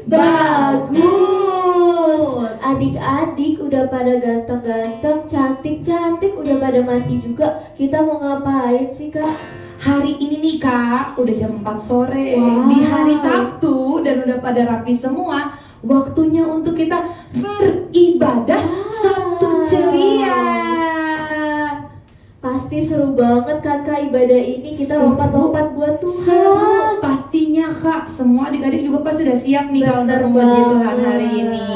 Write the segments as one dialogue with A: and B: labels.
A: Bagus. Adik-adik udah pada ganteng-ganteng, cantik-cantik, udah pada mandi juga. Kita mau ngapain sih, Kak?
B: Hari ini nih Kak, udah jam 4 sore.
A: Wow.
B: Di hari Sabtu dan udah pada rapi semua. Waktunya untuk kita beribadah Sabtu ceria.
A: Pasti seru banget kan Kak ibadah ini. Kita
B: Seru.
A: lompat-lompat buat Tuhan.
B: Seru pastinya Kak. Semua adik-adik juga pasti sudah siap nih Kak untuk
A: Bener
B: memuji Tuhan
A: banget.
B: hari ini.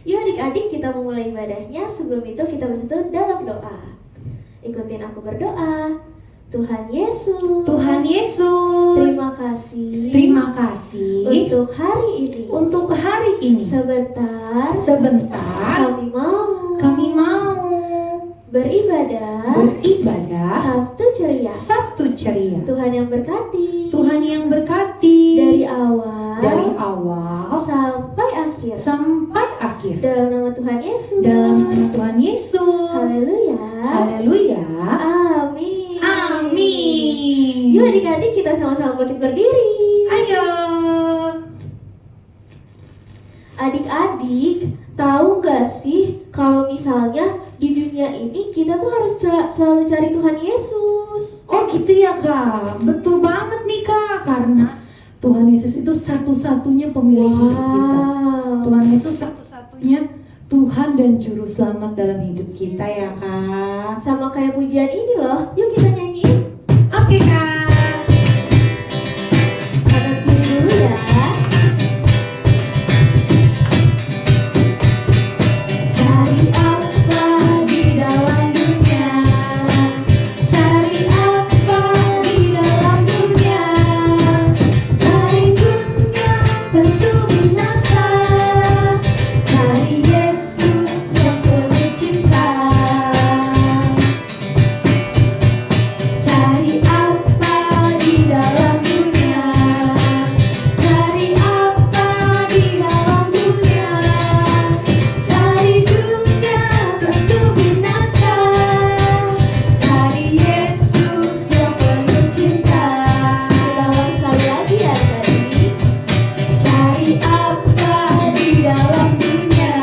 A: Yuk adik-adik kita memulai ibadahnya. Sebelum itu kita bersatu dalam doa. Ikutin aku berdoa. Tuhan Yesus,
B: Tuhan Yesus,
A: terima kasih untuk hari ini.
B: untuk hari ini.
A: Sebentar
B: Sebentar
A: kami mau beribadah Sabtu ceria.
B: Tuhan yang berkati.
A: Dari awal sampai akhir. Dalam nama Tuhan Yesus. Haleluya. Amin.
B: Amin.
A: Yuk adik-adik kita sama-sama bangkit berdiri.
B: Ayo.
A: Adik-adik, tahu gak sih kalau misalnya di dunia ini kita tuh harus selalu cari Tuhan Yesus.
B: Oh gitu ya Kak. Betul banget nih Kak. Karena Tuhan Yesus itu satu-satunya pemilik hidup kita. Tuhan Yesus satu-satunya Tuhan dan Juru Selamat dalam hidup kita ya Kak.
A: Sama kayak pujian ini loh. Yuk kita nyanyiin.
B: Oke Kak.
A: Kanan kiri dulu ya. Cari apa di dalam dunia? Cari apa di dalam dunia? Cari dunia tentu binasa. Cari Yesus yang penuh cinta. Cari apa di dalam dunia? Cari apa di dalam dunia? Cari dunia tentu binasa. Cari Yesus yang penuh cinta. Kita ulang sekali lagi ya tadi. Cari apa di dalam dunia?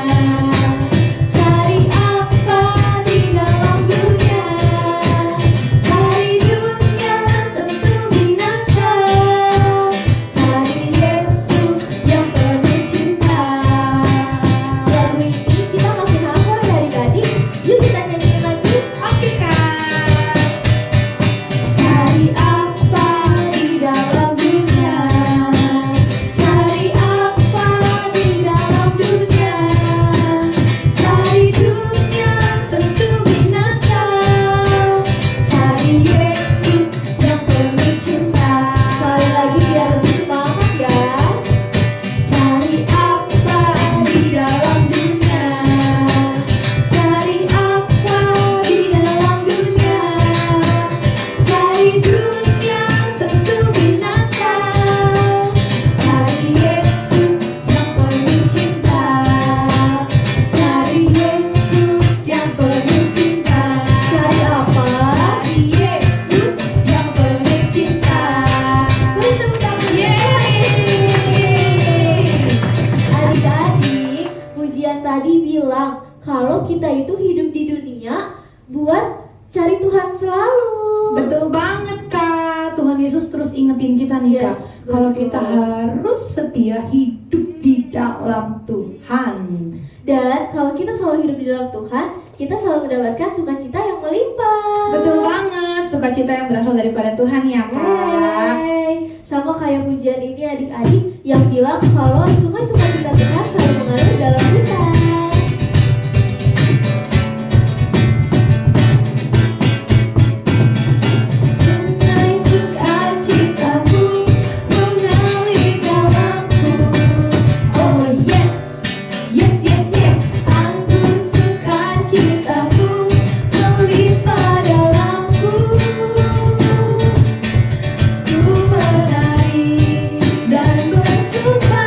A: Cari apa di dalam dunia? Cari dunia tentu binasa. Cari Yesus yang penuh cinta. Lagu ini kita masih hafal ya adik-adik. Yuk kita nyanyiin lagi.
B: Oke Kak.
A: Cari apa di dalam dunia? Cari apa di dalam dunia? Cari dunia tentu binasa. Cari Yesus yang penuh cinta. Sekali lagi biar lebih semangat ya. Cari apa di dalam dunia? Cari apa di dalam dunia? Cari dunia tentu binasa. Cari Yesus yang penuh cinta. Cari Yesus yang penuh cinta. Cari apa? Cari Yesus yang penuh cinta. Beri tepuk tangan. Yeay. Adik-adik, pujian tadi bilang kalau kita itu hidup di dunia buat cari Tuhan selalu.
B: Betul banget Kak. Tuhan Yesus terus ingetin kita nih Kak.
A: Yes,
B: Kalau
A: betul.
B: kita harus setia hidup di dalam Tuhan.
A: Dan kalau kita selalu hidup di dalam Tuhan, kita selalu mendapatkan sukacita yang melimpah.
B: Betul banget. Sukacita yang berasal daripada Tuhan ya Kak.
A: Yeay. Sama kayak pujian ini adik-adik yang bilang kalau sungai sukacita Tuhan selalu mengalir dalam kita. Sungai sukacitamu mengalir dalamku. Oh yes, yes, yes, yes. Anggur sukacitamu melimpah dalamku. Ku menari dan bersuka.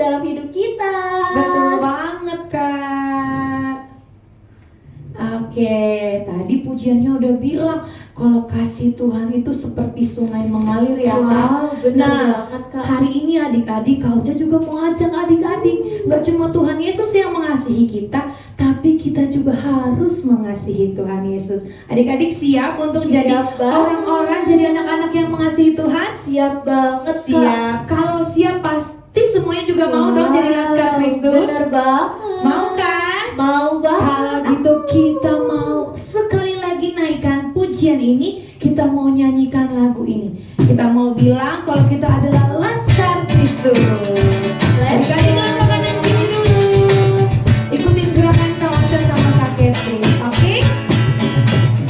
A: dalam hidup kita.
B: Betul banget, Kak. Oke, tadi pujiannya udah bilang kalau kasih Tuhan itu seperti sungai mengalir ya, Kak.
A: Wow, benar
B: Nah,
A: banget, Kak.
B: hari ini adik-adik, Kak Uca juga mau ajak adik-adik, gak cuma Tuhan Yesus yang mengasihi kita, tapi kita juga harus mengasihi Tuhan Yesus. Adik-adik siap untuk
A: Siap
B: jadi
A: banget.
B: orang-orang, jadi anak-anak yang mengasihi Tuhan?
A: Siap banget, Kak.
B: Siap. Kalau siap pasti semuanya juga mau dong jadi laskar Kristus.
A: Bener banget.
B: Mau kan?
A: Mau banget.
B: Kalau gitu kita mau sekali lagi naikkan pujian ini, kita mau nyanyikan lagu ini. Kita mau bilang kalau kita adalah laskar Kristus. Adik-adik angkat kanan kiri dulu. Ikutin gerakan Kak Ocha sama Kak Catherine, oke?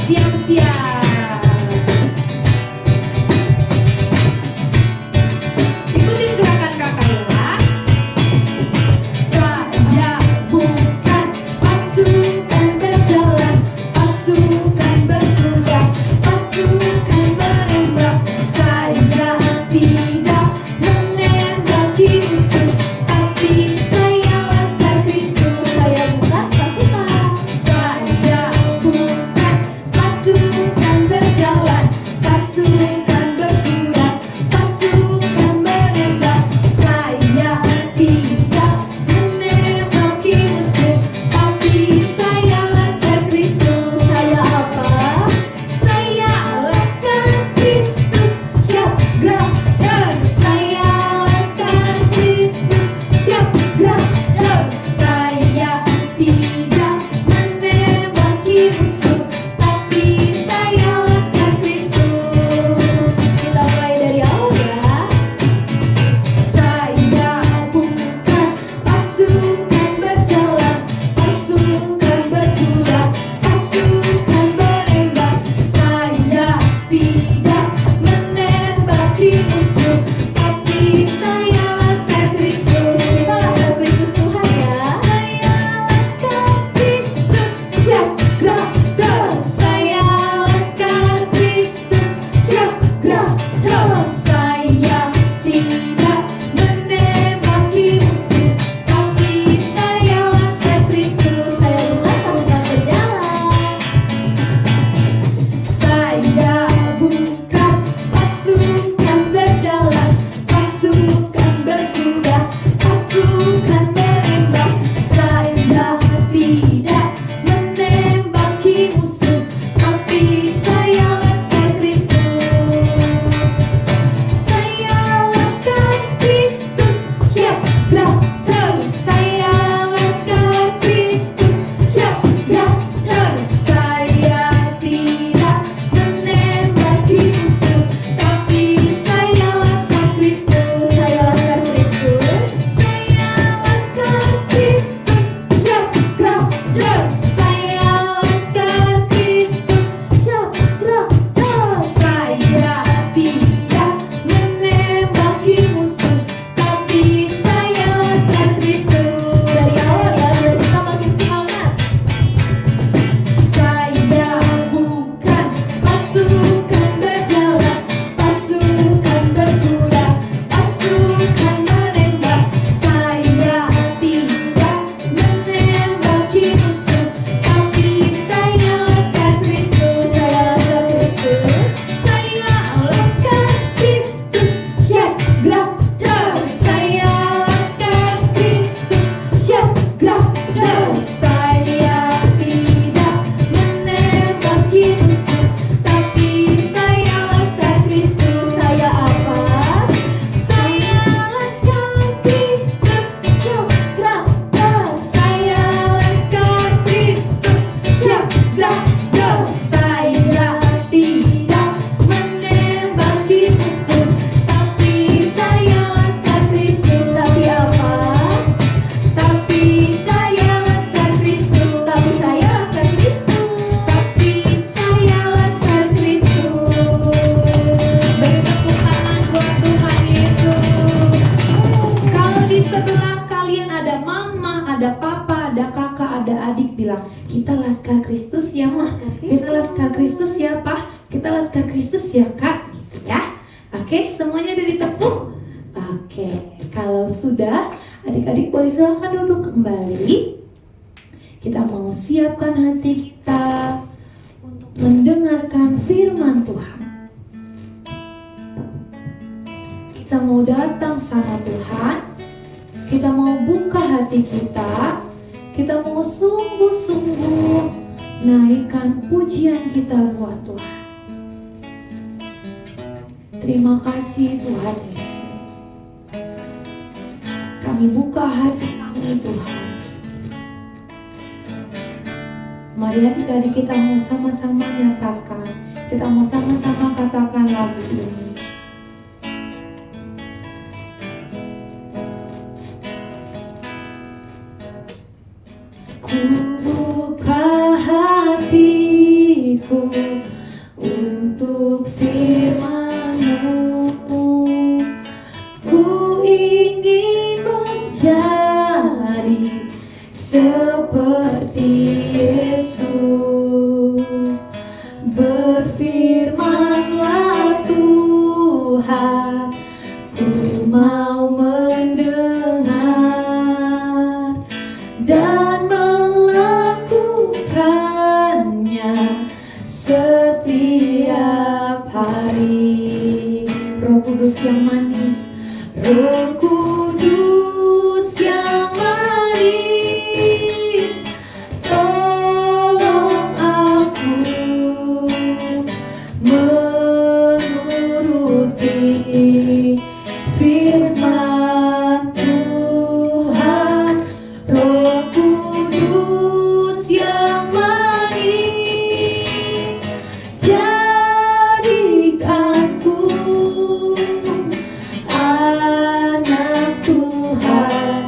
B: Siap-siap. Ikutin gerakan kakak ya. Saya bukan pasukan berjalan, pasukan bergerak, pasukan menembak. Saya tidak menembaki musuh, tapi saya laskar Kristus.
A: Saya bukan pasukan.
B: Saya bukan pasukan berjalan, pasukan bergerak, pasukan menembak. Saya tidak menembaki musuh, tapi saya laskar Kristus.
A: Saya apa?
B: Saya laskar Kristus, siap gerak dan saya laskar Kristus, siap gerak dan saya tidak menembaki musuh, tapi saya laskar Kristus.
A: Kita mulai dari awal ya.
B: Saya bukan pasukan berjalan, pasukan bergerak, pasukan menembak. Saya tidak menembaki musuh, tapi saya laskar Kristus.
A: Kita laskar Kristus Tuhan ya.
B: Saya laskar Kristus, siap gerak dan saya laskar Kristus, siap gerak dan saya tidak menembaki musuh, tapi saya laskar Kristus.
A: Saya bukan pasukan berjalan.
B: Saya bukan pasukan berjalan, pasukan bergerak, pasukan menembak. Saya tidak menembaki musuh, tapi saya laskar Kristus. Saya laskar Kristus, siap gerak terus. Saya laskar Kristus, siap gerak terus. Saya tidak menembaki musuh, tapi saya laskar Kristus.
A: Saya laskar Kristus.
B: Saya laskar Kristus, siap gerak terus. Saya laskar Kristus, siap gerak terus. Saya tidak menembaki musuh, tapi saya laskar Kristus.
A: Dari awal ya, biar kita makin semangat.
B: Saya bukan pasukan berjalan, pasukan bergerak, pasukan menembak. Saya tidak menembaki musuh, tapi saya laskar Kristus.
A: Saya laskar Kristus.
B: Saya laskar Kristus, siap gerak terus. Saya laskar Kristus, siap gerak terus. Saya tidak menembaki musuh, tapi saya laskar Kristus.
A: Saya apa?
B: Saya laskar Kristus, siap gerak terus. Saya laskar Kristus, siap gerak terus. Saya tidak menembaki musuh, tapi saya laskar Kristus.
A: Tapi apa?
B: Tapi saya laskar Kristus.
A: Tapi saya laskar Kristus.
B: Tapi saya laskar Kristus. Beri tepuk tangan buat Tuhan Yesus. Kalau di sebelah kalian ada mama, ada papa, ada kakak, ada adik, bilang kita laskar Kristus ya mas,
A: Laskar Kristus.
B: kita laskar Kristus ya pak, kita laskar Kristus ya kak, ya. Oke, semuanya udah ditepuk. Oke, kalau sudah, adik Mari silahkan duduk kembali. Kita mau siapkan hati kita untuk mendengarkan firman Tuhan. Kita mau datang sama Tuhan. Kita mau buka hati kita. Kita mau sungguh-sungguh naikkan pujian kita buat Tuhan. Terima kasih Tuhan Yesus. Kami buka hati kami Tuhan. Mari adik-adik kita mau sama-sama nyatakan. Kita mau sama-sama katakan lagu ini. Ku buka hatiku untuk firman-Mu. Ku ingin menjadi seperti Yesus. Berfirman-Lah Tuhan, ku mau mendengar dan melakukannya setiap hari. Roh Kudus yang manis, Roh Kudus yang manis, tolong aku menuruti firman Tuhan. Roh Kudus yang manis, jadikanku anak Tuhan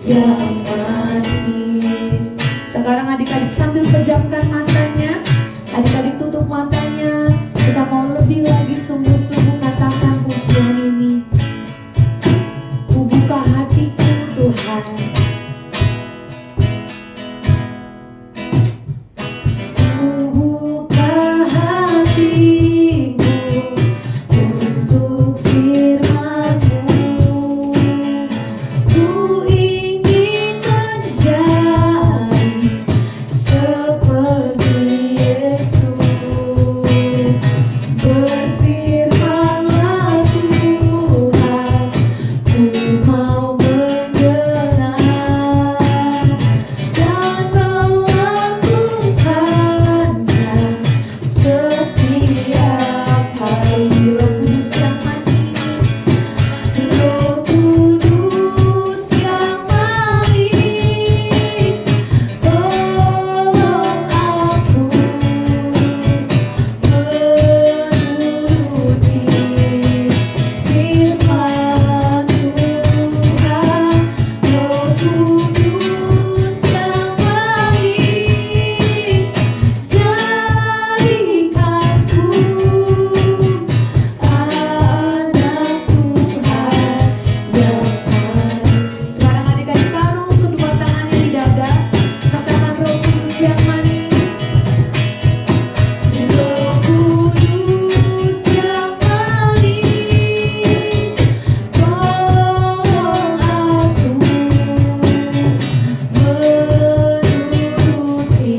B: yang manis. Sekarang adik-adik sambil pejamkan matanya, adik-adik tutup matanya. Kita mau lebih lagi sungguh-sungguh katakan pujian ini. Ku buka hatiku Tuhan. Ku buka hatiku untuk firman-Mu. Ku ingin menjadi seperti Yesus. Berfirman-Lah Tuhan, ku mau mendengar dan melakukannya setiap hari. Roh Kudus yang manis, Roh Kudus yang manis, tolong aku menuruti firman Tuhan. Roh Kudus yang manis, jadikanku anak Tuhan yang manis. Sekarang adik-adik taruh kedua tangannya di dada. Katakan Roh Kudus yang manis, Roh Kudus yang manis, tolong aku menuruti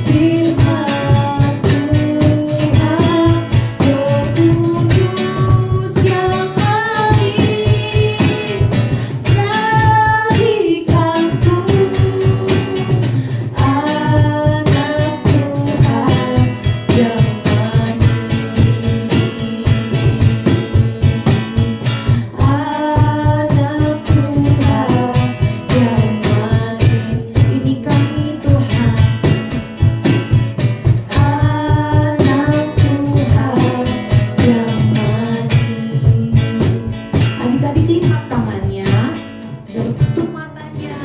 B: firman Tuhan. Roh Kudus yang manis, jadikanku anak Tuhan yang manis. Anak Tuhan yang manis, ini kami Tuhan. Anak Tuhan yang manis. Adik-adik lipat tangannya dan tutup matanya.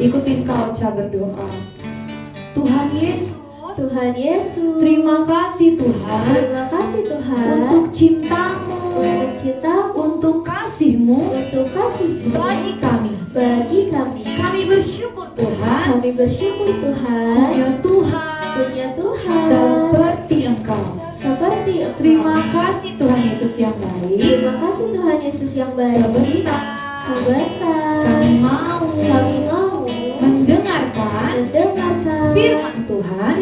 B: Ikutin Kak Ocha berdoa. Tuhan Yesus,
A: Tuhan Yesus,
B: terima kasih Tuhan
A: terima kasih Tuhan
B: untuk cinta-Mu,
A: untuk cinta-Mu,
B: untuk kasih-Mu
A: untuk kasih-Mu
B: bagi kami.
A: bagi kami.
B: Kami bersyukur Tuhan
A: Kami bersyukur Tuhan
B: punya Tuhan
A: punya Tuhan
B: seperti Engkau.
A: seperti Engkau.
B: Terima kasih Tuhan Yesus yang baik.
A: Terima kasih Tuhan Yesus yang baik.
B: Sebentar
A: Sebentar
B: kami mau
A: mendengarkan
B: firman Tuhan.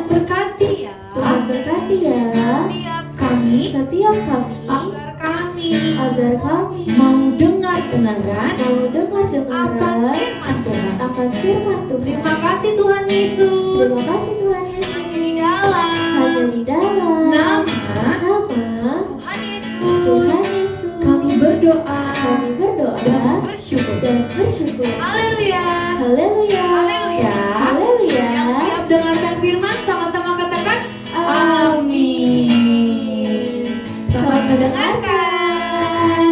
B: Berkati ya
A: Tuhan berkati ya
B: setiap kami
A: agar kami
B: mau dengar kebenaran akan firman Tuhan. Terima kasih Tuhan Yesus. Hanya di dalam nama Tuhan Yesus kami berdoa dan bersyukur. Haleluya. Yang siap dengarkan firman sama-sama katakan amin. Selamat mendengarkan.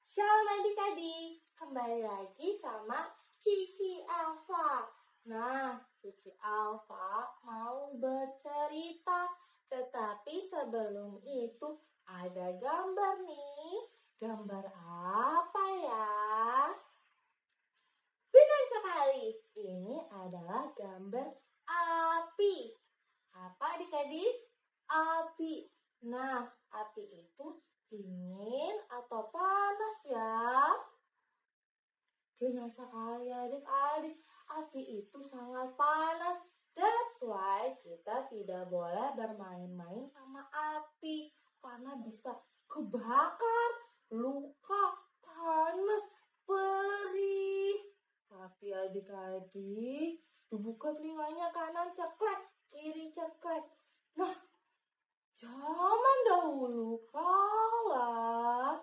C: Shalom adik-adik, kembali lagi sama Cici Alfa. Nah, Cici Alfa mau bercerita, tetapi sebelum itu ada gambar nih. Gambar apa ya? Benar sekali, ini adalah gambar api. Apa adik-adik? Api. Nah, api itu dingin atau panas ya? Benar sekali adik-adik, api itu sangat panas. That's why kita tidak boleh bermain-main sama api, karena bisa kebakar, luka, panas, perih. Tapi adik-adik, dibuka telinganya kanan ceklek, kiri ceklek. Nah, zaman dahulu kala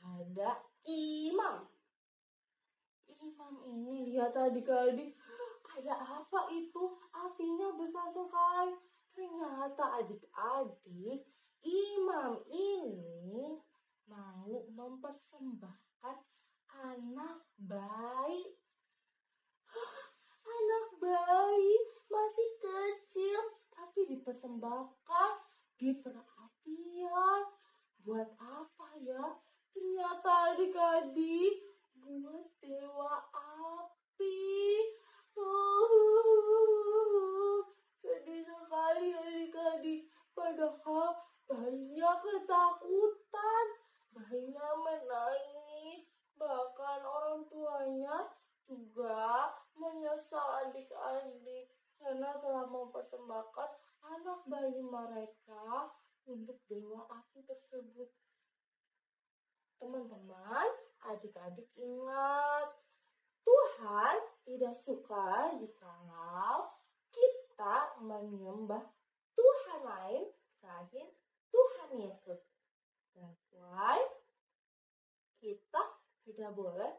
C: ada imam. Imam ini lihat adik-adik, ada apa itu? Apinya besar sekali. Ternyata adik-adik, imam ini mau mempersembahkan anak bayi. Anak bayi masih kecil, tapi dipersembahkan di perapian. Buat apa ya? Ternyata adik-adik, buat dewa api. Sedih sekali adik-adik. Padahal bayinya ketakutan, bayinya menangis, bahkan orang tuanya juga menyesal adik-adik karena telah mempersembahkan anak bayi mereka untuk dewa api tersebut. Teman-teman, adik-adik ingat, Tuhan tidak suka jikalau kita menyembah Tuhan lain selain Tuhan Yesus. That's why kita tidak boleh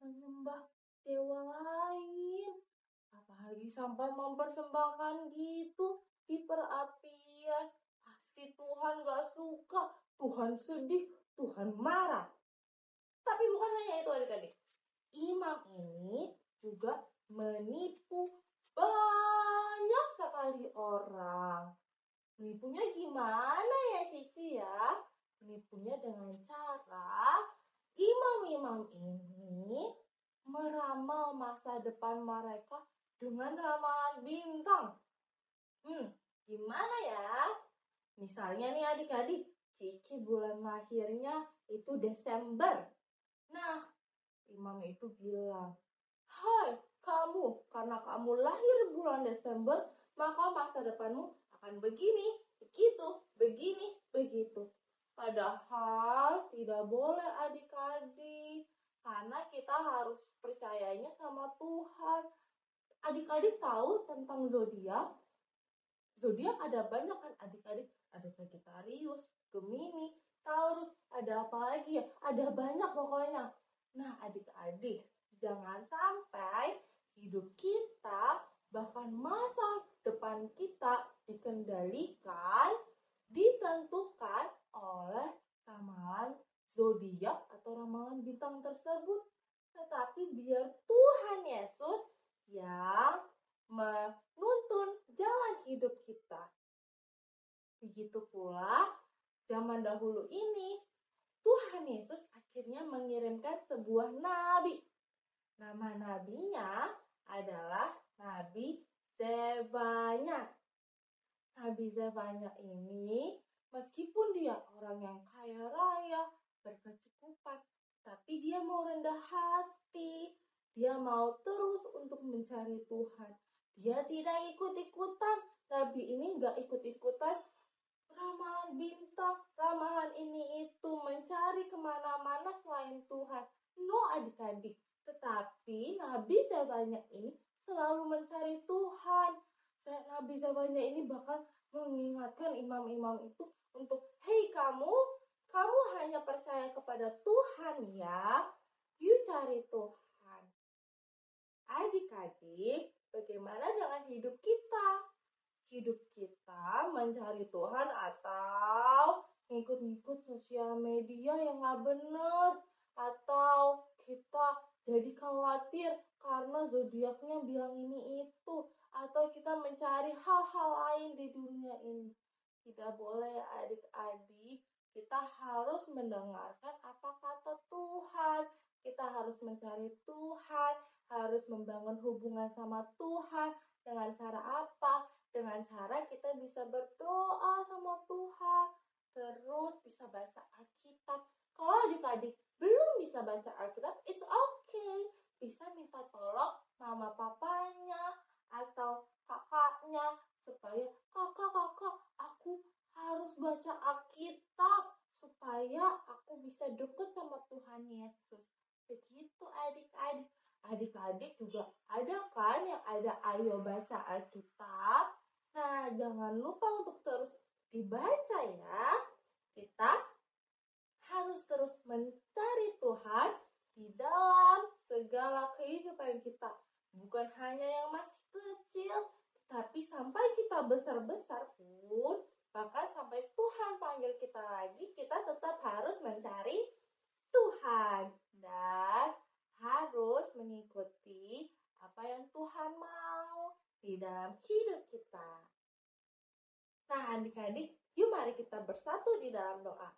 C: menyembah dewa lain, apalagi sampai mempersembahkan gitu di perapian. Pasti Tuhan gak suka, Tuhan sedih, Tuhan marah. Tapi bukan hanya itu adik-adik, imam ini juga menipu banyak sekali orang. Menipunya gimana ya Cici ya? Menipunya dengan cara imam-imam ini meramal masa depan mereka dengan ramalan bintang. Gimana ya? Misalnya nih adik-adik, Cici bulan lahirnya itu Desember. Nah, imam itu bilang, "Hai kamu, karena kamu lahir bulan Desember, maka masa depanmu akan begini, begitu. Padahal tidak boleh adik-adik, karena kita harus percayanya sama Tuhan. Adik-adik tahu tentang zodiak? Zodiak ada banyak kan adik-adik, ada Sagittarius, Gemini, Taurus, ada apa lagi ya? Ada banyak pokoknya. Nah adik-adik, jangan sampai hidup kita, bahkan masa depan kita dikendalikan, ditentukan oleh ramalan zodiak atau ramalan bintang tersebut. Tetapi biar Tuhan Yesus yang menuntun jalan hidup kita. Begitu pula zaman dahulu ini, Tuhan Yesus akhirnya mengirimkan sebuah nabi. Nama nabinya adalah Nabi Zefanya. Nabi Zefanya ini meskipun dia orang yang kaya raya, berkecukupan, tapi dia mau rendah hati. Dia mau terus untuk mencari Tuhan. Dia tidak ikut-ikutan. Nabi ini gak ikut-ikutan ramalan bintang, ramalan ini itu, mencari kemana-mana selain Tuhan. No adik-adik, tetapi Nabi Zakariya ini selalu mencari Tuhan. Nabi Zakariya ini bahkan mengingatkan imam-imam itu untuk, hei kamu hanya percaya kepada Tuhan ya, you cari Tuhan. Adik-adik, bagaimana dengan hidup kita? Hidup kita mencari Tuhan atau ngikut-ngikut sosial media yang gak bener, atau kita jadi khawatir karena zodiaknya bilang ini itu, atau kita mencari hal-hal lain di dunia ini. Tidak boleh adik-adik, kita harus mendengarkan apa kata Tuhan. Kita harus mencari Tuhan, harus membangun hubungan sama Tuhan. Dengan cara apa? Dengan cara kita bisa berdoa sama Tuhan, terus bisa baca Alkitab. Kalau adik-adik belum bisa baca Alkitab, it's okay. Bisa minta tolong mama papanya atau kakaknya, supaya kakak, aku harus baca Alkitab supaya aku bisa dekat sama Tuhan Yesus. Begitu adik-adik. Adik-adik juga ada kan yang ada ayo baca Alkitab. Nah, jangan lupa untuk terus dibaca ya. Kita harus terus mencari Tuhan di dalam segala kehidupan kita. Bukan hanya yang masih kecil, tapi sampai kita besar-besar pun, bahkan sampai Tuhan panggil kita lagi, kita tetap harus mencari Tuhan. Dan harus mengikuti apa yang Tuhan mau di dalam hidup kita. Nah, adik-adik, yuk mari kita bersatu di dalam doa.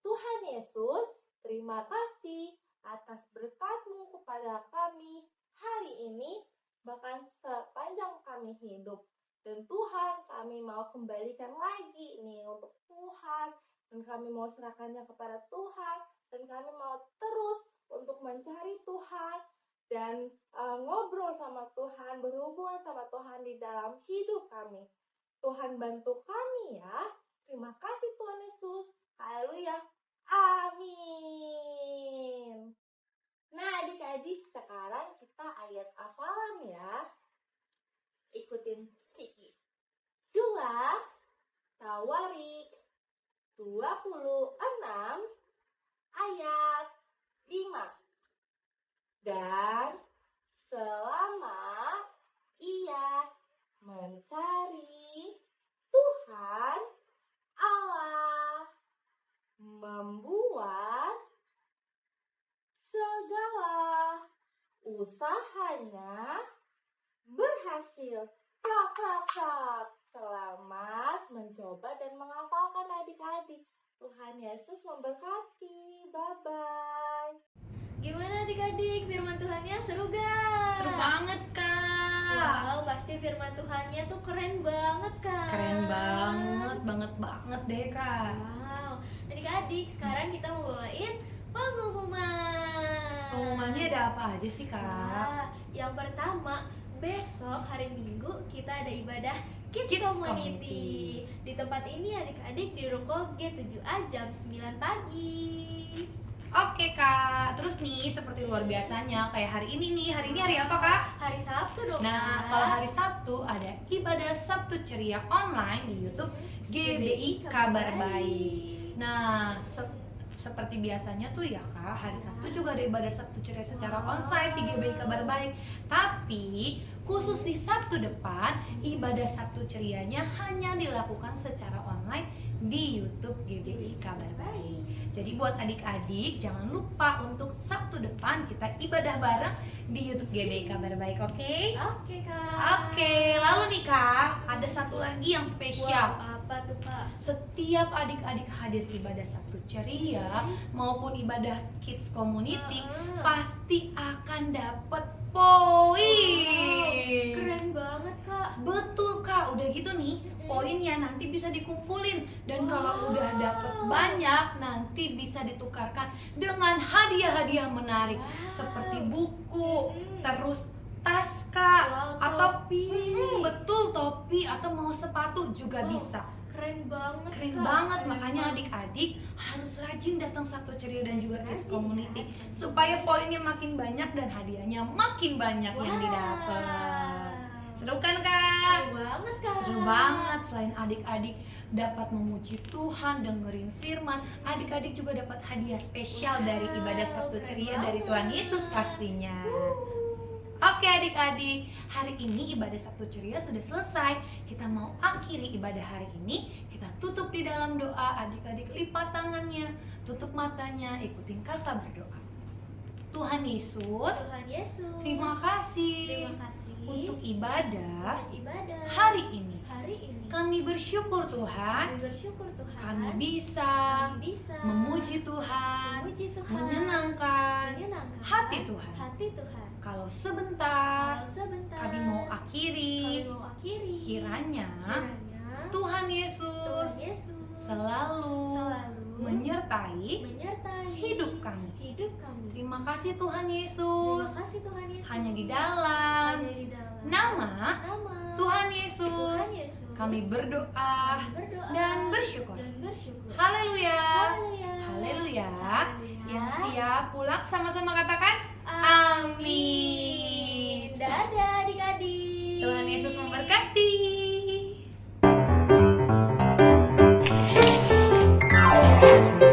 C: Tuhan Yesus, terima kasih atas berkat-Mu kepada kami hari ini, bahkan sepanjang kami hidup. Dan Tuhan, kami mau kembalikan lagi nih untuk Tuhan, dan kami mau serahkannya kepada Tuhan, dan kami mau terus untuk mencari Tuhan dan ngobrol sama Tuhan, berhubungan sama Tuhan di dalam hidup kami. Tuhan bantu kami ya. Terima kasih Tuhan Yesus. Haleluya. Amin. Nah adik-adik, sekarang kita ayat hafalan ya. Ikutin Ciki. 2 Tawarik 26 ayat 5. Dan selama ia mencari Tuhan Allah, membuat segala usahanya berhasil. Klak, klak, klak. Selamat mencoba dan menghafalkan adik-adik. Tuhan Yesus memberkati. Bye-bye.
A: Gimana adik-adik, firman Tuhannya seru gak?
B: Seru banget Kak.
A: Wow, pasti firman Tuhannya tuh keren banget Kak.
B: Keren banget deh Kak.
A: Wow, adik-adik sekarang kita mau bawain pengumuman.
B: Pengumumannya ada apa aja sih Kak?
A: Nah, yang pertama, besok hari Minggu kita ada ibadah Kids
B: Kids
A: Community.
B: Community.
A: Di tempat ini adik-adik di Ruko G7A jam 9 pagi.
B: Oke Kak, terus nih seperti luar biasanya kayak hari ini nih, hari ini hari apa Kak?
A: Hari Sabtu dong.
B: Nah,
A: Kak.
B: kalau hari Sabtu ada ibadah Sabtu Ceria online di YouTube GBI Kabar Baik. Nah, seperti biasanya tuh ya Kak, hari Sabtu juga ada ibadah Sabtu Ceria secara onsite di GBI Kabar Baik. Tapi khusus di Sabtu depan, ibadah Sabtu Cerianya hanya dilakukan secara online di YouTube GBI Kabar Baik. Jadi buat adik-adik jangan lupa untuk Sabtu depan kita ibadah bareng di YouTube GBI Kabar Baik, oke?
A: Oke Kak.
B: Oke, lalu nih Kak, ada satu lagi yang spesial.
A: Wow, apa tuh Kak?
B: Setiap adik-adik hadir ibadah Sabtu Ceria maupun ibadah Kids Community pasti akan dapat poin.
A: Keren banget Kak.
B: Betul Kak, udah gitu nih poinnya nanti bisa dikumpulin. Dan kalau udah dapet banyak nanti bisa ditukarkan dengan hadiah-hadiah menarik. Seperti buku, terus tas Kak.
A: Wow,
B: Atau
A: topi.
B: betul, topi atau mau sepatu juga
A: Wow.
B: bisa.
A: Keren banget
B: Keren
A: Kak.
B: banget,
A: Keren
B: makanya
A: banget.
B: adik-adik harus rajin datang Sabtu Ceria dan juga Kids
A: Rajin,
B: Community
A: ya.
B: supaya poinnya makin banyak dan hadiahnya makin banyak yang
A: Wow.
B: didapat. Seru kan Kak?
A: Seru banget Kak.
B: Seru banget. Selain adik-adik dapat memuji Tuhan, dengerin firman, adik-adik juga dapat hadiah spesial dari ibadah Sabtu
A: Keren
B: Ceria dari
A: banget.
B: Tuhan Yesus pastinya. Oke adik-adik, hari ini ibadah Sabtu Ceria sudah selesai. Kita mau akhiri ibadah hari ini. Kita tutup di dalam doa. Adik-adik lipat tangannya, tutup matanya, ikutin kakak berdoa. Tuhan Yesus,
A: Tuhan Yesus.
B: terima kasih
A: Terima kasih
B: untuk ibadah
A: untuk ibadah
B: hari ini.
A: hari ini.
B: Kami bersyukur Tuhan,
A: Kami bersyukur Tuhan.
B: kami bisa
A: Kami bisa
B: memuji Tuhan,
A: memuji Tuhan,
B: menyenangkan
A: menyenangkan
B: hati Tuhan.
A: Hati Tuhan.
B: Kalau sebentar
A: Kalau sebentar
B: kami mau akhiri,
A: kami mau akhiri,
B: kiranya
A: kiranya
B: Tuhan Yesus
A: Tuhan Yesus
B: selalu menyertai
A: menyertai
B: hidup kami.
A: hidup kami.
B: Terima kasih Tuhan
A: Terima
B: Yesus.
A: kasih Tuhan Yesus.
B: Hanya di dalam
A: Hanya di dalam
B: nama
A: nama
B: Tuhan Yesus
A: Tuhan Yesus.
B: kami berdoa
A: Kami berdoa
B: dan bersyukur.
A: bersyukur.
B: Haleluya.
A: Haleluya.
B: Haleluya.
A: Haleluya.
B: Yang siap pulang sama-sama katakan amin.
A: Dadah adik-adik.
B: Tuhan Yesus memberkati.
A: Dadah.